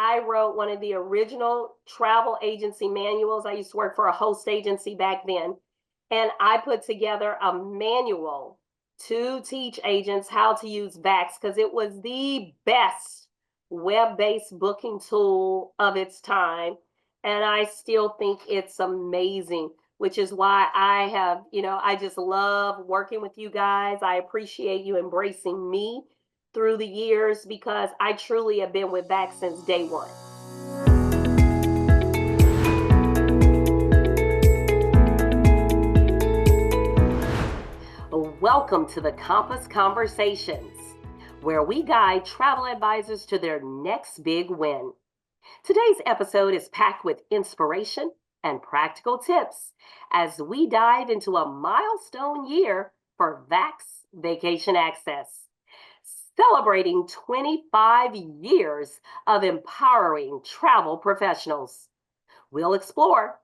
I wrote one of the original travel agency manuals. I used to work for a host agency back then. And I put together a manual to teach agents how to use VAX because it was the best web-based booking tool of its time. And I still think it's amazing, which is why I have, I just love working with you guys. I appreciate you embracing me through the years because I truly have been with VAX since day one. Welcome to the Compass Conversations, where we guide travel advisors to their next big win. Today's episode is packed with inspiration and practical tips as we dive into a milestone year for VAX Vacation Access, celebrating 25 years of empowering travel professionals. We'll explore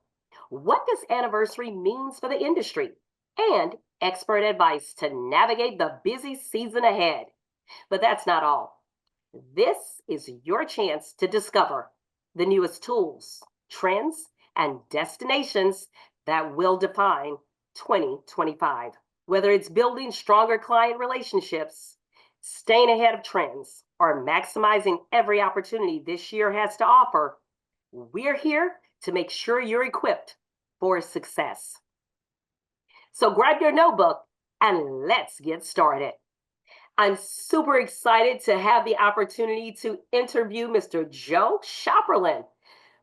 what this anniversary means for the industry and expert advice to navigate the busy season ahead. But that's not all. This is your chance to discover the newest tools, trends, and destinations that will define 2025. Whether it's building stronger client relationships, staying ahead of trends, or maximizing every opportunity this year has to offer, we're here to make sure you're equipped for success. So grab your notebook and let's get started. I'm super excited to have the opportunity to interview Mr. Joe Shomperlen,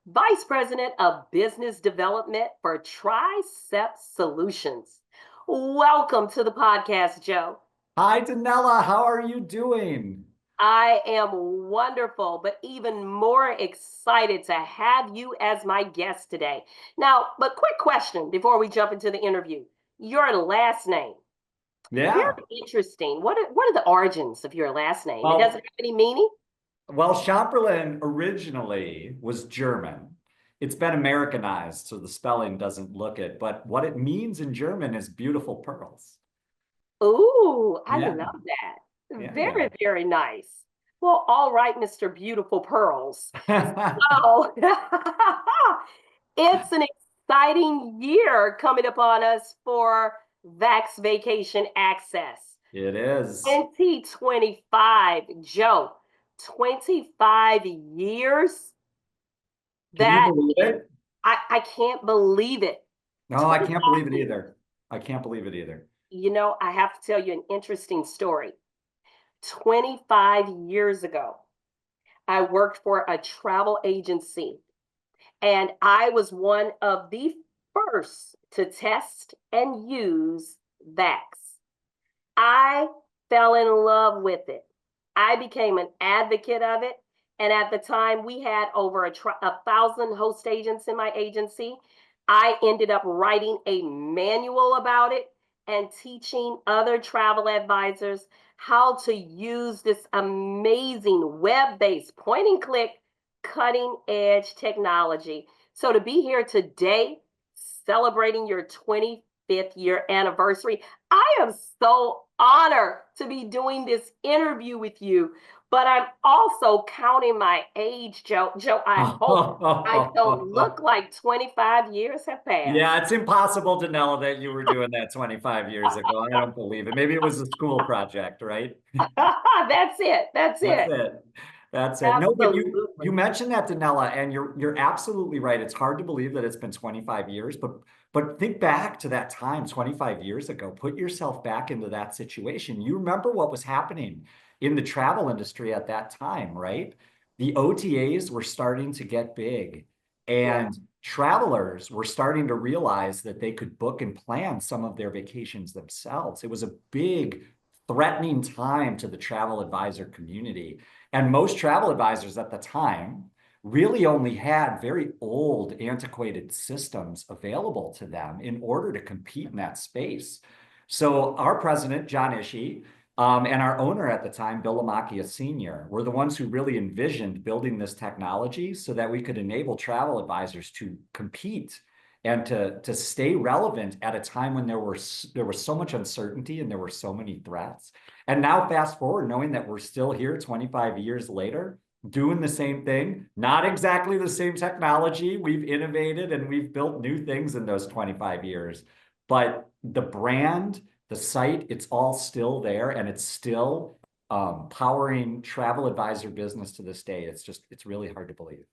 Vice President of Business Development for Trisept Solutions. Welcome to the podcast, Joe. Hi, Denella. How are you doing? I am wonderful, but even more excited to have you as my guest today. Now, but quick question before we jump into the interview. Your last name. Yeah. Very interesting. What are the origins of your last name? It doesn't have any meaning? Well, Shomperlen originally was German. It's been Americanized, so the spelling doesn't look it. But what it means in German is beautiful pearls. Ooh, I love that. Yeah. Very, very nice. Well, all right, Mr. Beautiful Pearls. So, it's an exciting year coming upon us for VAX Vacation Access. It is. 2025, Joe, 25 years. Can you believe it? I can't believe it. No, I can't believe it either. I can't believe it either. I have to tell you an interesting story. 25 years ago, I worked for a travel agency, and I was one of the first to test and use VAX. I fell in love with it. I became an advocate of it. And at the time, we had over 1,000 host agents in my agency. I ended up writing a manual about it and teaching other travel advisors how to use this amazing web-based point and click cutting edge technology. So to be here today, celebrating your 25th year anniversary, I am so honored to be doing this interview with you. But I'm also counting my age, Joe. I hope I don't look like 25 years have passed. Yeah, it's impossible to know that you were doing that 25 years ago. I don't believe it. Maybe it was a school project, right? That's it. That's it. Absolutely. No, but you mentioned that, Denella, and you're absolutely right. It's hard to believe that it's been 25 years, but think back to that time 25 years ago. Put yourself back into that situation. You remember what was happening in the travel industry at that time, right? The OTAs were starting to get big, and travelers were starting to realize that they could book and plan some of their vacations themselves. It was a big, threatening time to the travel advisor community. And most travel advisors at the time really only had very old, antiquated systems available to them in order to compete in that space. So our president, John Ishii, and our owner at the time, Bill Lamacchia Sr., were the ones who really envisioned building this technology so that we could enable travel advisors to compete and to stay relevant at a time when there was so much uncertainty and there were so many threats. And now fast forward, knowing that we're still here 25 years later, doing the same thing, not exactly the same technology. We've innovated and we've built new things in those 25 years, but the brand, the site, it's all still there and it's still powering travel advisor business to this day. It's really hard to believe.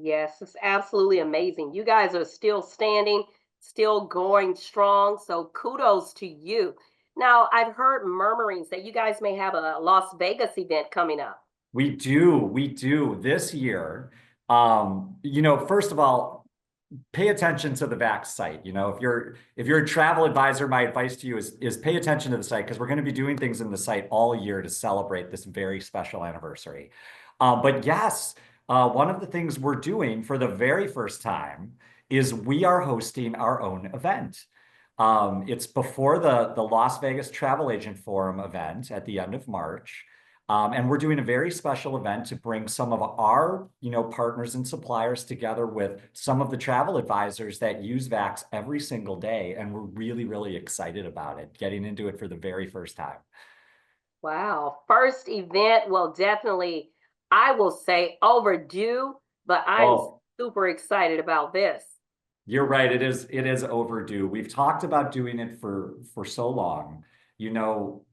Yes, it's absolutely amazing. You guys are still standing, still going strong. So kudos to you. Now, I've heard murmurings that you guys may have a Las Vegas event coming up. We do this year. First of all, pay attention to the VAX site. If you're a travel advisor, my advice to you is pay attention to the site because we're going to be doing things in the site all year to celebrate this very special anniversary. But yes, one of the things we're doing for the very first time is we are hosting our own event. It's before the Las Vegas Travel Agent Forum event at the end of March. And we're doing a very special event to bring some of our, partners and suppliers together with some of the travel advisors that use VAX every single day. And we're really, really excited about it, getting into it for the very first time. Wow. First event, well, definitely, I will say overdue, but I'm super excited about this. You're right. It is overdue. We've talked about doing it for so long.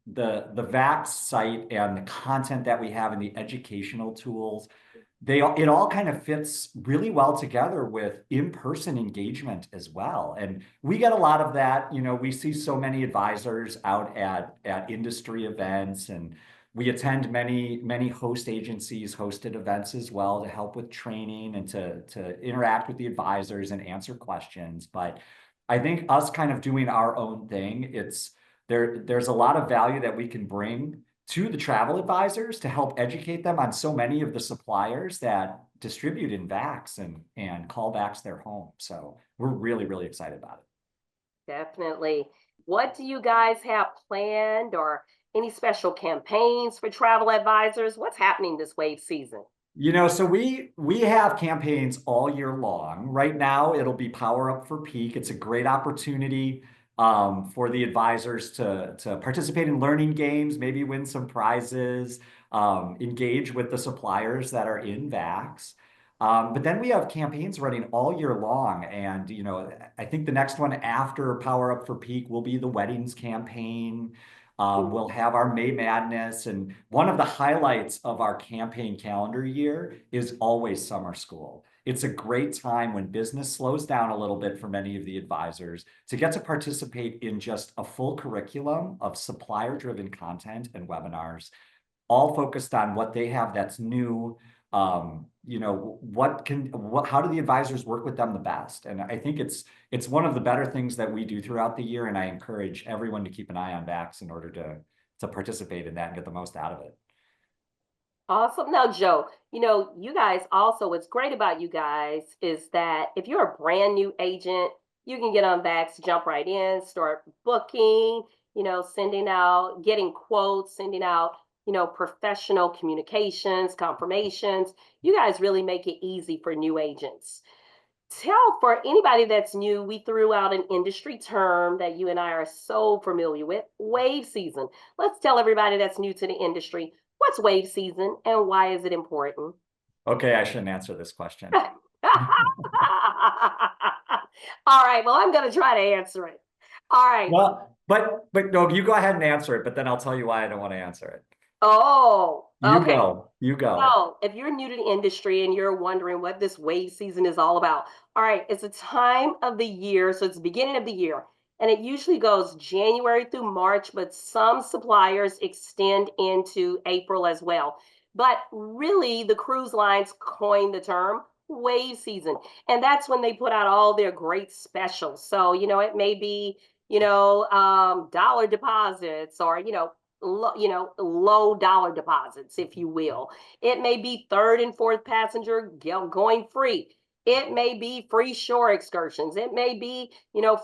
The VAX site and the content that we have and the educational tools, it all kind of fits really well together with in-person engagement as well. And we get a lot of that. We see so many advisors out at industry events, and we attend many host agencies hosted events as well to help with training and to interact with the advisors and answer questions. But I think us kind of doing our own thing, there's a lot of value that we can bring to the travel advisors to help educate them on so many of the suppliers that distribute in VAX and call VAX their home. So we're really, really excited about it. Definitely. What do you guys have planned or any special campaigns for travel advisors? What's happening this wave season? So we have campaigns all year long. Right now, it'll be Power Up for Peak. It's a great opportunity for the advisors to participate in learning games, maybe win some prizes, engage with the suppliers that are in VAX. But then we have campaigns running all year long. And, I think the next one after Power Up for Peak will be the weddings campaign. We'll have our May Madness. And one of the highlights of our campaign calendar year is always summer school. It's a great time when business slows down a little bit for many of the advisors to get to participate in just a full curriculum of supplier-driven content and webinars, all focused on what they have that's new. How do the advisors work with them the best? And I think it's one of the better things that we do throughout the year. And I encourage everyone to keep an eye on VAX in order to participate in that and get the most out of it. Awesome. Now, Joe, you guys also, what's great about you guys is that if you're a brand new agent, you can get on VAX, jump right in, start booking, sending out, getting quotes, sending out, professional communications, confirmations. You guys really make it easy for new agents. For anybody that's new, we threw out an industry term that you and I are so familiar with, wave season. Let's tell everybody that's new to the industry, what's wave season and why is it important? Okay, I shouldn't answer this question. All right, well, I'm going to try to answer it. All right. Well, but no, you go ahead and answer it, but then I'll tell you why I don't want to answer it. Oh, okay. You go. So if you're new to the industry and you're wondering what this wave season is all about, all right, it's a time of the year. So it's the beginning of the year. And it usually goes January through March, but some suppliers extend into April as well. But really, the cruise lines coined the term wave season. And that's when they put out all their great specials. So, it may be, dollar deposits or, low dollar deposits, if you will. It may be third and fourth passenger going free. It may be free shore excursions. It may be,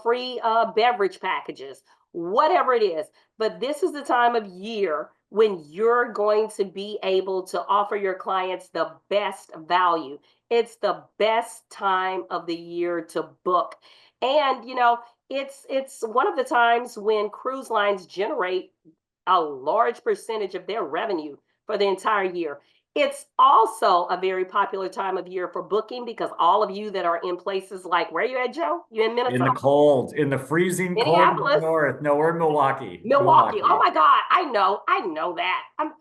free beverage packages, whatever it is. But this is the time of year when you're going to be able to offer your clients the best value. It's the best time of the year to book. And, it's one of the times when cruise lines generate a large percentage of their revenue for the entire year. It's also a very popular time of year for booking because all of you that are in places like, where you at, Joe? You in In Minnesota? the cold, in the freezing cold of the Minneapolis? north. No, we're in Milwaukee. Milwaukee. Oh Milwaukee. my God. I know that. I'm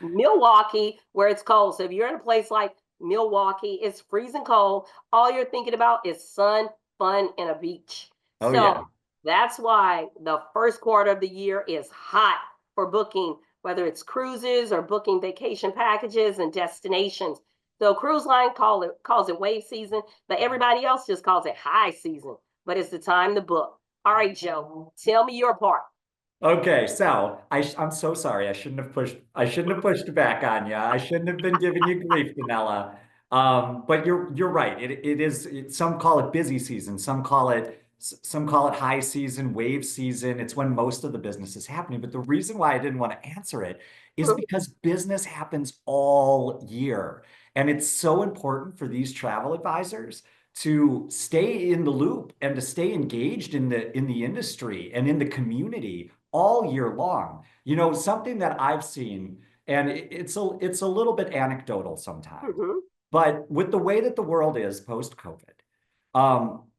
Milwaukee, where it's cold. So if you're in a place like Milwaukee, it's freezing cold. All you're thinking about is sun, fun, and a beach. Oh So yeah. that's why the first quarter of the year is hot for booking, whether it's cruises or booking vacation packages and destinations. So cruise line calls it wave season, but everybody else just calls it high season. But it's the time to book. All right, Joe, tell me your part. Okay, so I'm so sorry. I shouldn't have pushed back on you. I shouldn't have been giving you grief, Danella. But you're right. Some call it busy season, some call it high season, wave season. It's when most of the business is happening. But the reason why I didn't want to answer it is because business happens all year. And it's so important for these travel advisors to stay in the loop and to stay engaged in the industry and in the community all year long. You know, something that I've seen, and it's a little bit anecdotal sometimes, Mhm. but with the way that the world is post-COVID,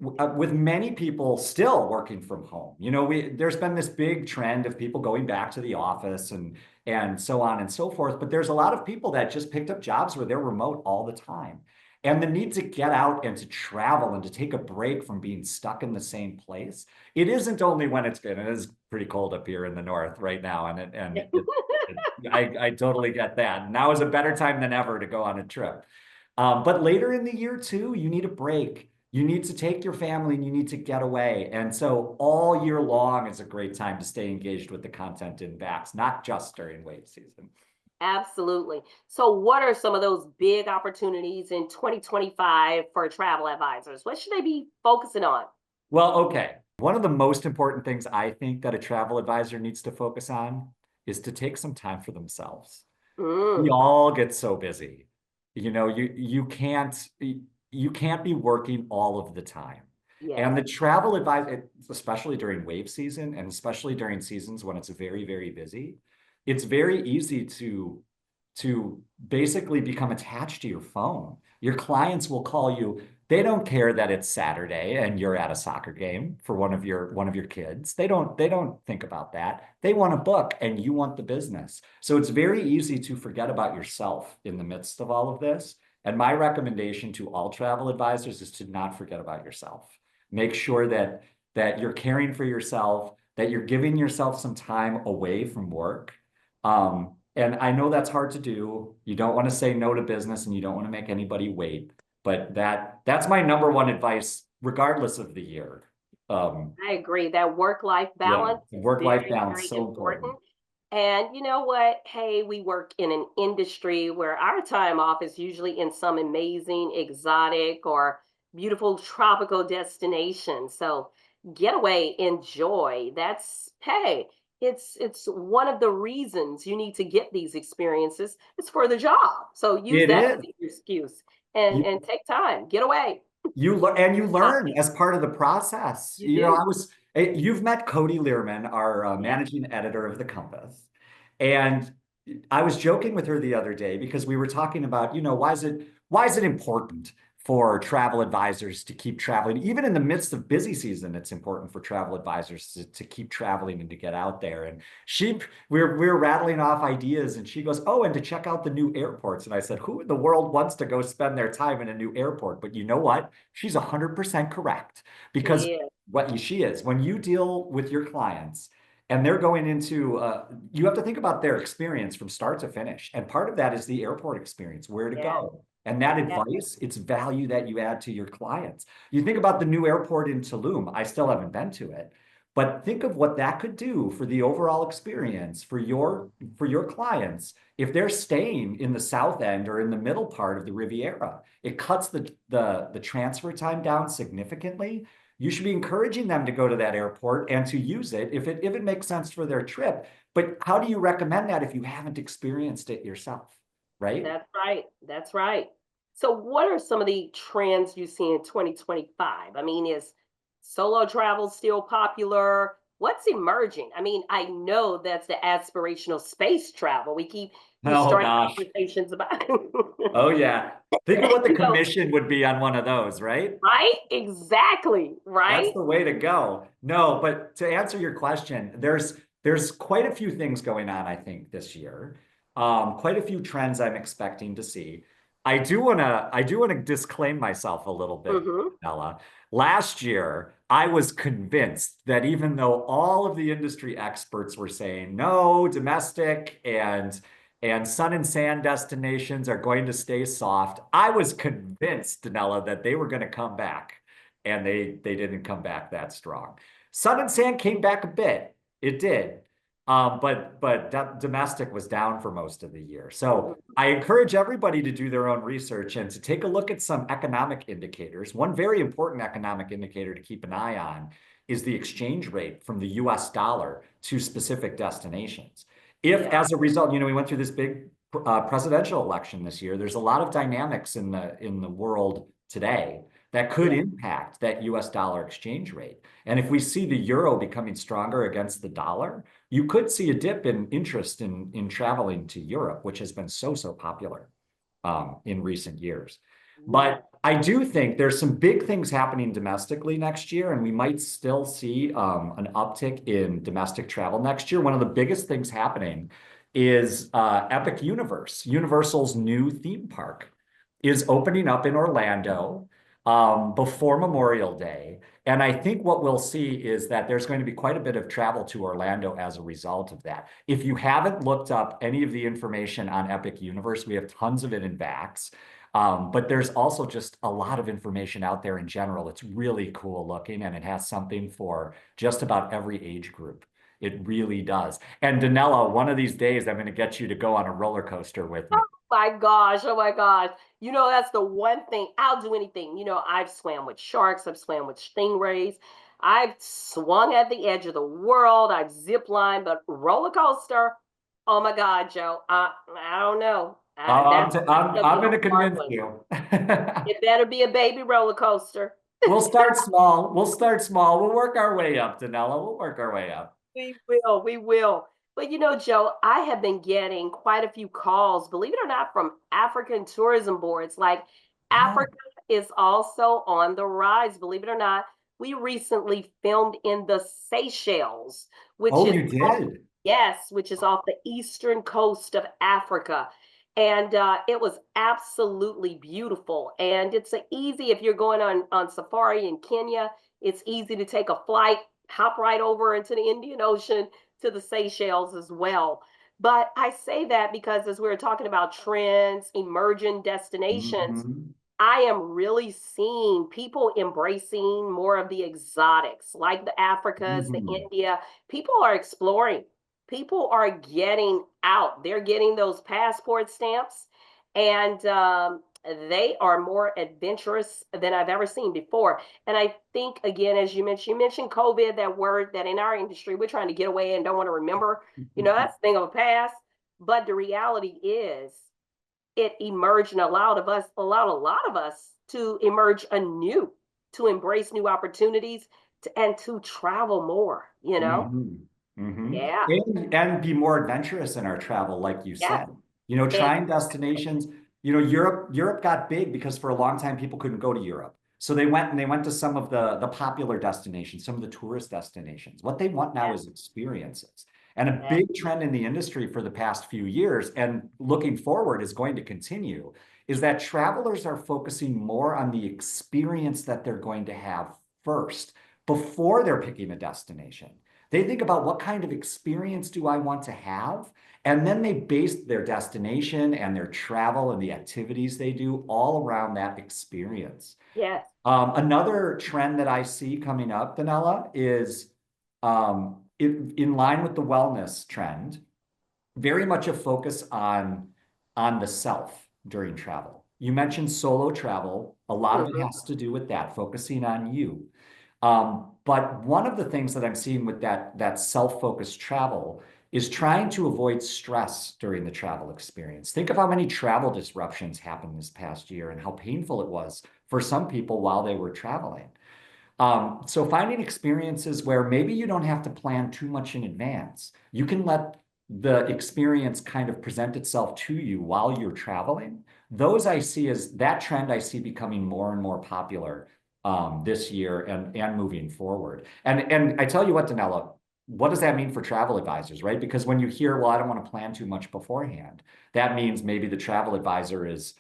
with many people still working from home, you know, there's been this big trend of people going back to the office and so on and so forth. But there's a lot of people that just picked up jobs where they're remote all the time. And the need to get out and to travel and to take a break from being stuck in the same place. It isn't only when it is pretty cold up here in the north right now, I totally get that. Now is a better time than ever to go on a trip. But later in the year too, you need a break. You need to take your family and you need to get away. And so all year long is a great time to stay engaged with the content in VAX, not just during wave season. Absolutely. So, what are some of those big opportunities in 2025 for travel advisors? What should they be focusing on? Well, okay. One of the most important things I think that a travel advisor needs to focus on is to take some time for themselves. We Mm, all get so busy. You know, you can't be working all of the time. yes. And the travel advice, especially during wave season and especially during seasons when it's very, very busy, it's very easy to basically become attached to your phone. Your clients will call you. They don't care that it's Saturday and you're at a soccer game for one of your kids. They don't think about that. They want to book and you want the business. So it's very easy to forget about yourself in the midst of all of this. And my recommendation to all travel advisors is to not forget about yourself. Make sure that you're caring for yourself, that you're giving yourself some time away from work. And I know that's hard to do. You don't want to say no to business and you don't want to make anybody wait. But that's my number one advice, regardless of the year. I agree. That work-life Yeah, balance is work-life very, balance, very so important. important. And you know what? Hey, we work in an industry where our time off is usually in some amazing, exotic, or beautiful tropical destination. So get away, enjoy. Hey, it's one of the reasons you need to get these experiences. It's for the job. So use It that is. as your excuse and You, and take time. Get away. you learn as part of the process. You You know, do. you've met Cody Learman, our Yeah. managing editor of the Compass, and I was joking with her the other day because we were talking about, you know, why is it important for travel advisors to keep traveling? Even in the midst of busy season, it's important for travel advisors to keep traveling and to get out there. And we're rattling off ideas, and she goes, "Oh, and to check out the new airports." And I said, "Who in the world wants to go spend their time in a new airport?" But you know what? She's 100% correct because Yeah. what she is when you deal with your clients and they're going into you have to think about their experience from start to finish. And part of that is the airport experience, where to Yeah. go. And that Yeah. advice, it's value that you add to your clients. You think about the new airport in Tulum. I still haven't been to it, but think of what that could do for the overall experience for your clients if they're staying in the south end or in the middle part of the Riviera. It cuts the transfer time down significantly. You should be encouraging them to go to that airport and to use it if it makes sense for their trip. But how do you recommend that if you haven't experienced it yourself, right? That's right. That's right. So, what are some of the trends you see in 2025? I mean, is solo travel still popular? What's emerging? I mean, I know that's the aspirational space travel. We keep Oh starting gosh. conversations about, Oh yeah. Think of what the you know, commission would be on one of those, right? right? Exactly, That's right? the way to go. No, but to answer your question, there's quite a few things going on, I think, this year. Quite a few trends I'm expecting to see. I do wanna disclaim myself a little bit, Mm-hmm. Ella. Last year, I was convinced that even though all of the industry experts were saying no, domestic and sun and sand destinations are going to stay soft, I was convinced, Denella, that they were going to come back and they didn't come back that strong. Sun and sand came back a bit. It did. But domestic was down for most of the year. So Mm-hmm. I encourage everybody to do their own research and to take a look at some economic indicators. One very important economic indicator to keep an eye on is the exchange rate from the US dollar to specific destinations. If, Yeah. as a result, we went through this big presidential election this year, there's a lot of dynamics in the world today that could Yeah. impact that US dollar exchange rate. And if we see the euro becoming stronger against the dollar, you could see a dip in interest in traveling to Europe, which has been so popular in recent years. Yeah. But I do think there's some big things happening domestically next year, and we might still see an uptick in domestic travel next year. One of the biggest things happening is Epic Universe, Universal's new theme park, is opening up in Orlando before Memorial Day. And I think what we'll see is that there's going to be quite a bit of travel to Orlando as a result of that. If you haven't looked up any of the information on Epic Universe, we have tons of it in VAX. But there's also just a lot of information out there in general. It's really cool looking and it has something for just about every age group. It really does. And Denella, one of these days, I'm going to get you to go on a roller coaster with me. My gosh, oh my gosh. That's the one thing. I'll do anything. I've swam with sharks, I've swam with stingrays, I've swung at the edge of the world, I've zip lined, but roller coaster, oh my God, Joe. I don't know. I'm, That's t- I'm, gonna be I'm a going to hard convince one. you. It better be a baby roller coaster. We'll start small. We'll start small. We'll work our way up, Danella. We'll work our way up. We will, we will. But Joe, I have been getting quite a few calls, believe it or not, from African tourism boards. Like Oh, Africa is also on the rise, believe it or not. We recently filmed in the Seychelles, which oh, is you did. yes, which is off the eastern coast of Africa. And it was absolutely beautiful. And it's easy if you're going on safari in Kenya, it's easy to take a flight, hop right over into the Indian Ocean to the Seychelles as well. But I say that because as we were talking about trends, emerging destinations, Mhm. I am really seeing people embracing more of the exotics, like the Africas, the Mhm. India. People are exploring. People are getting out. They're getting those passport stamps, and they are more adventurous than I've ever seen before. And I think, again, as you mentioned COVID, that word that in our industry we're trying to get away and don't want to remember. That's a thing of a past. But the reality is it emerged and allowed a lot of us to emerge anew, to embrace new opportunities, and to travel more. Hmm. Hmm. Yeah. And be more adventurous in our travel, like you Yes. said. Trying Exactly. destinations. Europe got big because for a long time people couldn't go to Europe. So they went to some of the popular destinations, some of the tourist destinations. What they want now Yes. is experiences. And a Yes. big trend in the industry for the past few years, and looking forward is going to continue, is that travelers are focusing more on the experience that they're going to have first before they're picking a destination. They think about what kind of experience do I want to have? And then they base their destination and their travel and the activities they do all around that experience. Yes. Another trend that I see coming up, Danella, is in line with the wellness trend, very much a focus on the self during travel. You mentioned solo travel. A lot of it Mhm. has to do with that, focusing on you. But one of the things that I'm seeing with that self-focused travel is trying to avoid stress during the travel experience. Think of how many travel disruptions happened this past year and how painful it was for some people while they were traveling. So finding experiences where maybe you don't have to plan too much in advance. You can let the experience kind of present itself to you while you're traveling. Those I see as that trend I see becoming more and more popular this year and moving forward. And I tell you what, Danella, what does that mean for travel advisors, right? Because when you hear, well, I don't want to plan too much beforehand, that means maybe the travel advisor is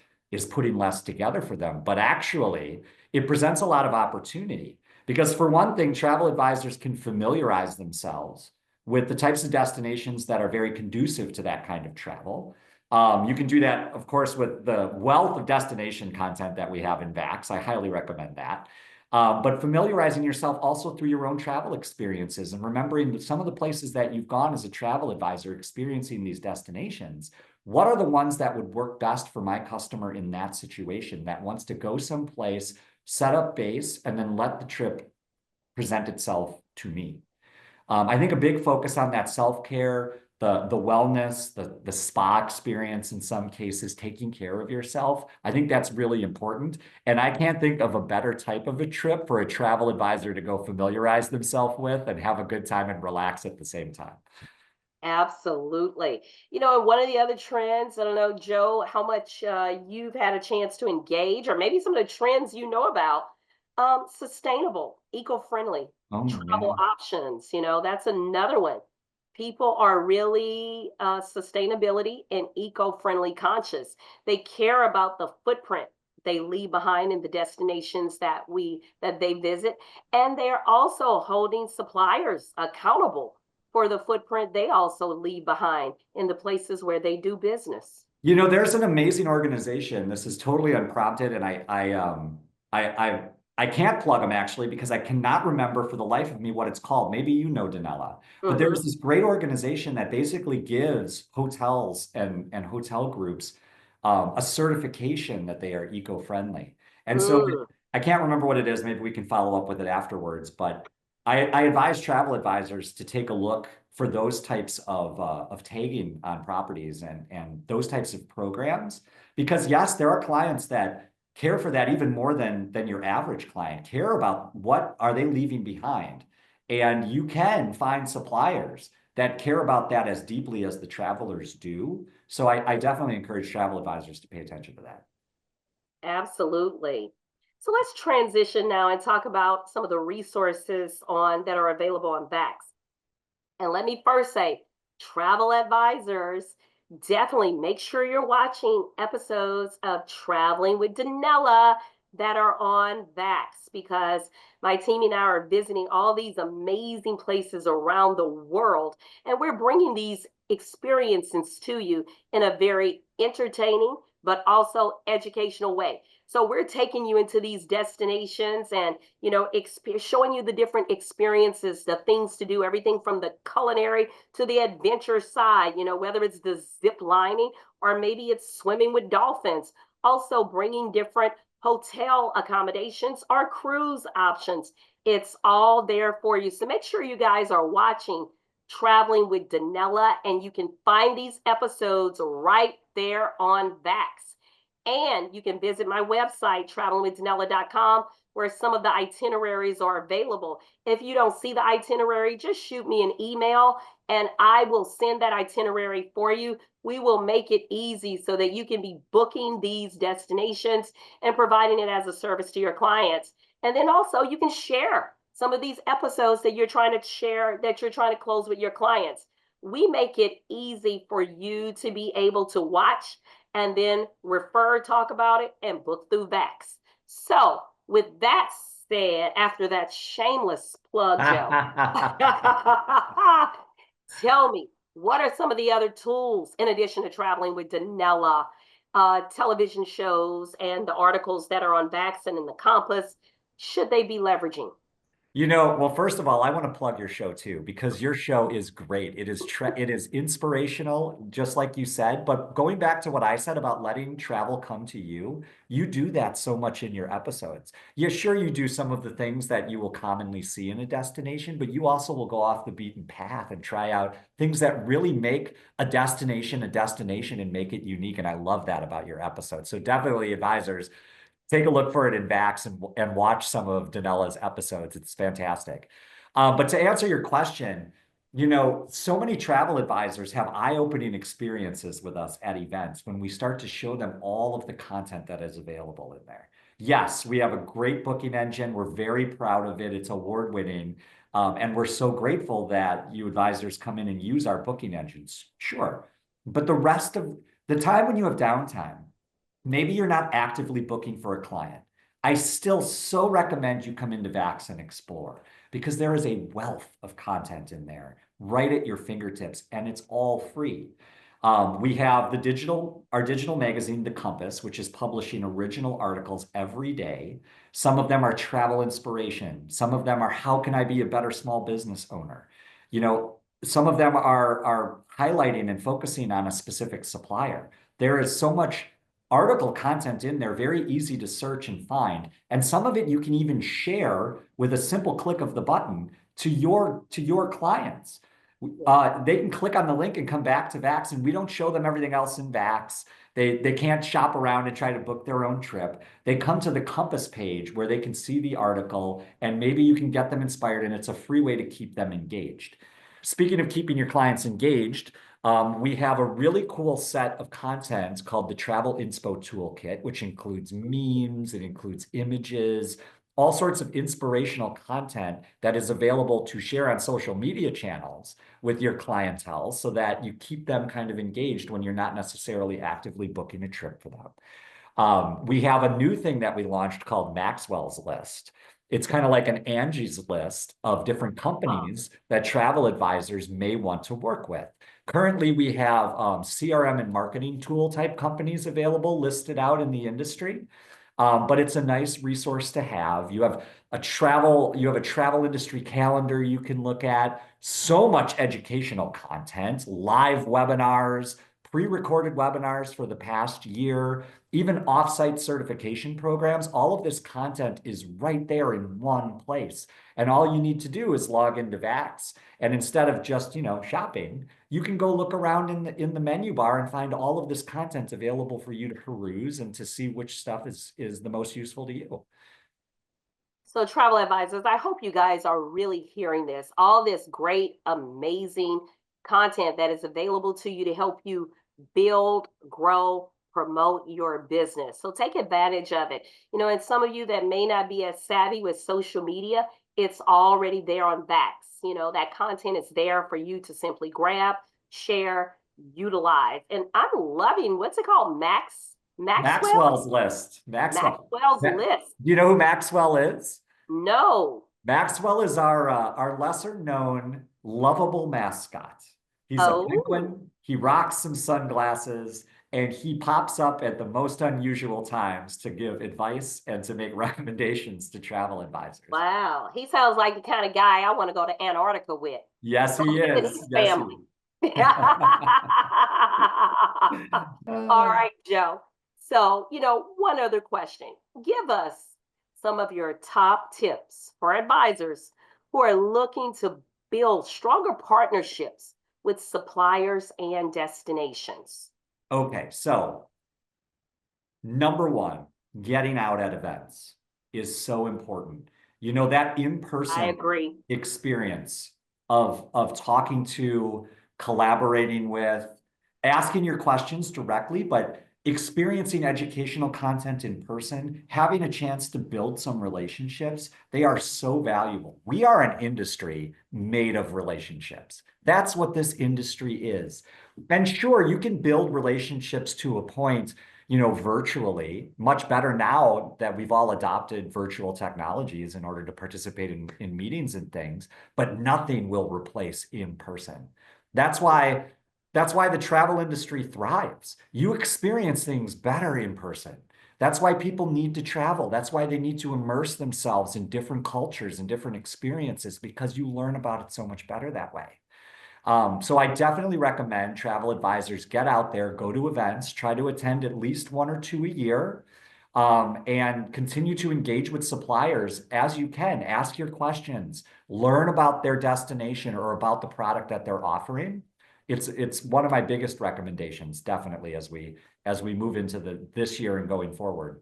putting less together for them. But actually, it presents a lot of opportunity because for one thing, travel advisors can familiarize themselves with the types of destinations that are very conducive to that kind of travel. You can do that, of course, with the wealth of destination content that we have in VAX. I highly recommend that. But familiarizing yourself also through your own travel experiences and remembering that some of the places that you've gone as a travel advisor experiencing these destinations, what are the ones that would work best for my customer in that situation that wants to go someplace, set up base, and then let the trip present itself to me? I think a big focus on that self-care, the wellness, the spa experience in some cases, taking care of yourself. I think that's really important. And I can't think of a better type of a trip for a travel advisor to go familiarize themselves with and have a good time and relax at the same time. Absolutely. And one of the other trends, I don't know, Joe, how much you've had a chance to engage, or maybe some of the trends you know about, sustainable, eco-friendly Oh, travel yeah. options. That's another one. People are really sustainability and eco-friendly conscious. They care about the footprint they leave behind in the destinations that they visit, and they're also holding suppliers accountable for the footprint they also leave behind in the places where they do business. There's an amazing organization. This is totally unprompted, and I can't plug them actually because I cannot remember for the life of me what it's called. Maybe you know, Danella, but there's Hmm. this great organization that basically gives hotels and hotel groups a certification that they are eco-friendly. And so Mm. I can't remember what it is. Maybe we can follow up with it afterwards. But I advise travel advisors to take a look for those types of tagging on properties and those types of programs. Because yes, there are clients that care for that even more than your average client, care about what are they leaving behind. And you can find suppliers that care about that as deeply as the travelers do. So I definitely encourage travel advisors to pay attention to that. Absolutely. So let's transition now and talk about some of the resources on that are available on VAX. And let me first say, travel advisors, definitely make sure you're watching episodes of Traveling with Denella that are on VAX because my team and I are visiting all these amazing places around the world. And we're bringing these experiences to you in a very entertaining, but also educational way. So we're taking you into these destinations and showing you the different experiences, the things to do, everything from the culinary to the adventure side, whether it's the zip lining or maybe it's swimming with dolphins. Also bringing different hotel accommodations or cruise options. It's all there for you. So make sure you guys are watching Traveling with Denella, and you can find these episodes right there on VAX. And you can visit my website, travelingwithdenella.com, where some of the itineraries are available. If you don't see the itinerary, just shoot me an email and I will send that itinerary for you. We will make it easy so that you can be booking these destinations and providing it as a service to your clients. And then also you can share some of these episodes that you're trying to share, that you're trying to close with your clients. We make it easy for you to be able to watch and then refer, talk about it, and book through VAX. So, with that said, after that shameless plug, Joe, tell me, what are some of the other tools in addition to Traveling with Denella, television shows, and the articles that are on VAX and in the Compass? Should they be leveraging? Well, first of all, I want to plug your show too, because your show is great. It is inspirational, just like you said. But going back to what I said about letting travel come to you, you do that so much in your episodes. Yeah, sure, you do some of the things that you will commonly see in a destination, but you also will go off the beaten path and try out things that really make a destination and make it unique. And I love that about your episodes. So definitely advisors take a look for it in VAX and watch some of Danella's episodes. It's fantastic. But to answer your question, so many travel advisors have eye-opening experiences with us at events when we start to show them all of the content that is available in there. Yes, we have a great booking engine. We're very proud of it. It's award-winning. And we're so grateful that you advisors come in and use our booking engines. Sure. But the rest of the time when you have downtime, maybe you're not actively booking for a client. I still so recommend you come into VAX and explore because there is a wealth of content in there right at your fingertips, and it's all free. We have our digital magazine, The Compass, which is publishing original articles every day. Some of them are travel inspiration. Some of them are how can I be a better small business owner? Some of them are highlighting and focusing on a specific supplier. There is so much article content in there, very easy to search and find. And some of it you can even share with a simple click of the button to your clients. They can click on the link and come back to VAX, and we don't show them everything else in VAX. They can't shop around and try to book their own trip. They come to the Compass page where they can see the article, and maybe you can get them inspired, and it's a free way to keep them engaged. Speaking of keeping your clients engaged, we have a really cool set of content called the Travel Inspo Toolkit, which includes memes, it includes images, all sorts of inspirational content that is available to share on social media channels with your clientele so that you keep them kind of engaged when you're not necessarily actively booking a trip for them. We have a new thing that we launched called Maxwell's List. It's kind of like an Angie's List of different companies that travel advisors may want to work with. Currently, we have CRM and marketing tool type companies available listed out in the industry. But it's a nice resource to have. You have a travel industry calendar you can look at, so much educational content, live webinars, pre-recorded webinars for the past year, even offsite certification programs. All of this content is right there in one place. And all you need to do is log into VAX. And instead of just, shopping, you can go look around in the menu bar and find all of this content available for you to peruse and to see which stuff is the most useful to you. So travel advisors, I hope you guys are really hearing this, all this great, amazing content that is available to you to help you build, grow, promote your business. So take advantage of it. And some of you that may not be as savvy with social media, it's already there on VAX. That content is there for you to simply grab, share, utilize. And I'm loving, what's it called? Maxwell's List. Maxwell's List. Do you know who Maxwell is? No. Maxwell is our lesser known lovable mascot. He's a penguin. He rocks some sunglasses, and he pops up at the most unusual times to give advice and to make recommendations to travel advisors. Wow. He sounds like the kind of guy I want to go to Antarctica with. Yes, he is. Yes, family. All right, Joe. So, one other question. Give us some of your top tips for advisors who are looking to build stronger partnerships with suppliers and destinations. Okay, so number one, getting out at events is so important. That in-person experience of talking to, collaborating with, asking your questions directly, but experiencing educational content in person, having a chance to build some relationships, they are so valuable. We are an industry made of relationships. That's what this industry is. And sure, you can build relationships to a point, virtually, much better now that we've all adopted virtual technologies in order to participate in meetings and things, but nothing will replace in person. That's why the travel industry thrives. You experience things better in person. That's why people need to travel. That's why they need to immerse themselves in different cultures and different experiences, because you learn about it so much better that way. So I definitely recommend travel advisors get out there, go to events, try to attend at least 1 or 2 a year, and continue to engage with suppliers as you can. Ask your questions, learn about their destination or about the product that they're offering. It's one of my biggest recommendations, definitely, as we move into this year and going forward.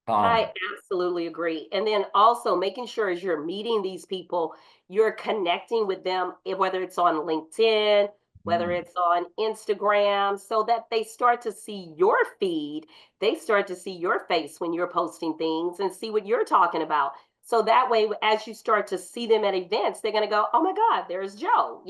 I absolutely agree. And then also making sure as you're meeting these people, you're connecting with them, whether it's on LinkedIn, whether Mm, it's on Instagram, so that they start to see your feed. They start to see your face when you're posting things and see what you're talking about. So that way, as you start to see them at events, they're going to go, oh my God, there's Joe,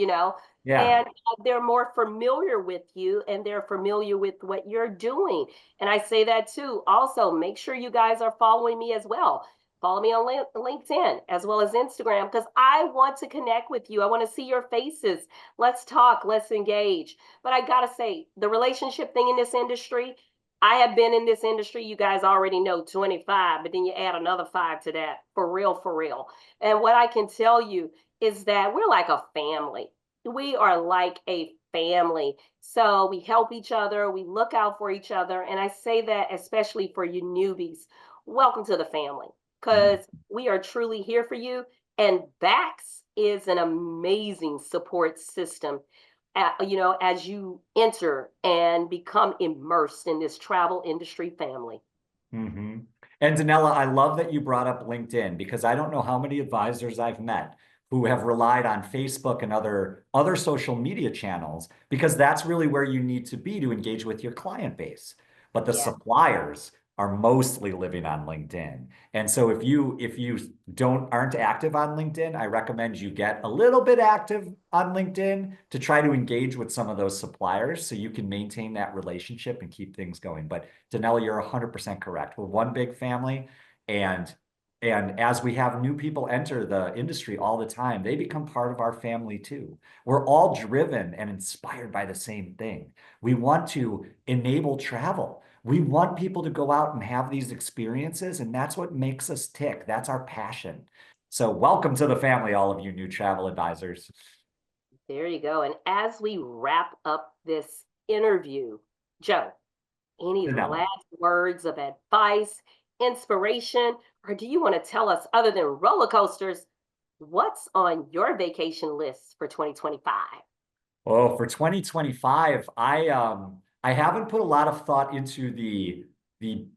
yeah. and they're more familiar with you and they're familiar with what you're doing. And I say that too. Also, make sure you guys are following me as well. Follow me on LinkedIn as well as Instagram because I want to connect with you. I want to see your faces. Let's talk, let's engage. But I got to say, the relationship thing in this industry, I have been in this industry, you guys already know 25, but then you add another 5 to that, for real, for real. And what I can tell you is that we're like a family. We are like a family. So we help each other, we look out for each other. And I say that especially for you newbies. Welcome to the family Mm, because we are truly here for you. And VAX is an amazing support system. As you enter and become immersed in this travel industry family. hmm And Danella, I love that you brought up LinkedIn because I don't know how many advisors I've met who have relied on Facebook and other social media channels because that's really where you need to be to engage with your client base. But the Yeah. suppliers are mostly living on LinkedIn. And so if you don't aren't active on LinkedIn, I recommend you get a little bit active on LinkedIn to try to engage with some of those suppliers so you can maintain that relationship and keep things going. But Denella, you're 100% correct. We're one big family, and as we have new people enter the industry all the time, they become part of our family too. We're all driven and inspired by the same thing. We want to enable travel. We want people to go out and have these experiences, and that's what makes us tick. That's our passion. So, welcome to the family, all of you new travel advisors. There you go. And as we wrap up this interview, Joe, any Denella. last words of advice, inspiration, or do you want to tell us, other than roller coasters, what's on your vacation list for 2025? Oh, for 2025, I haven't put a lot of thought into the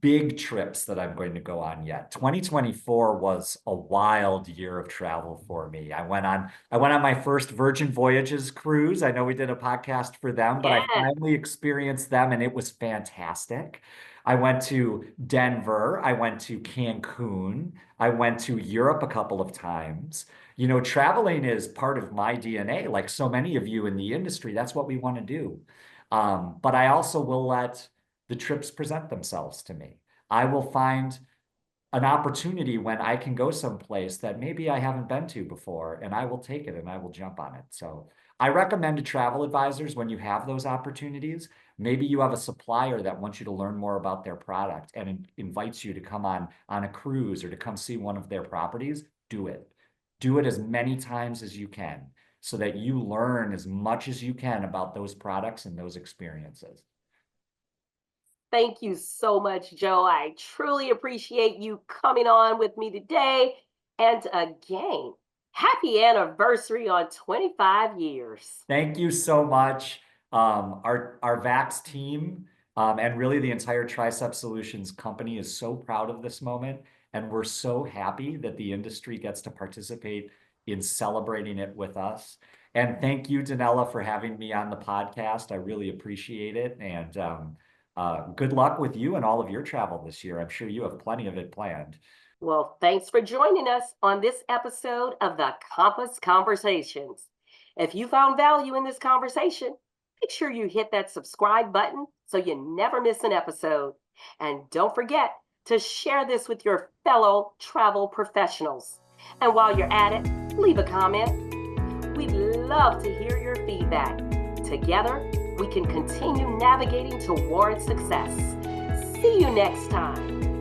big trips that I'm going to go on yet. 2024 was a wild year of travel for me. I went on my first Virgin Voyages cruise. I know we did a podcast for them, but I Yes, finally experienced them and it was fantastic. I went to Denver, I went to Cancun, I went to Europe a couple of times. Traveling is part of my DNA, like so many of you in the industry. That's what we want to do. But I also will let the trips present themselves to me. I will find an opportunity when I can go someplace that maybe I haven't been to before, and I will take it and I will jump on it. So I recommend to travel advisors when you have those opportunities, maybe you have a supplier that wants you to learn more about their product and invites you to come on a cruise or to come see one of their properties, do it. Do it as many times as you can so that you learn as much as you can about those products and those experiences. thank you so much, Joe. I truly appreciate you coming on with me today. And again, happy anniversary on 25 years. Thank you so much. Our VAX team and really the entire Trisept Solutions company is so proud of this moment, and we're so happy that the industry gets to participate in celebrating it with us. And thank you, Danella, for having me on the podcast. I really appreciate it. And good luck with you and all of your travel this year. I'm sure you have plenty of it planned. Well, thanks for joining us on this episode of the Compass Conversations. If you found value in this conversation, make sure you hit that subscribe button so you never miss an episode. And don't forget to share this with your fellow travel professionals. And while you're at it, leave a comment. We'd love to hear your feedback. Together, we can continue navigating toward success. See you next time.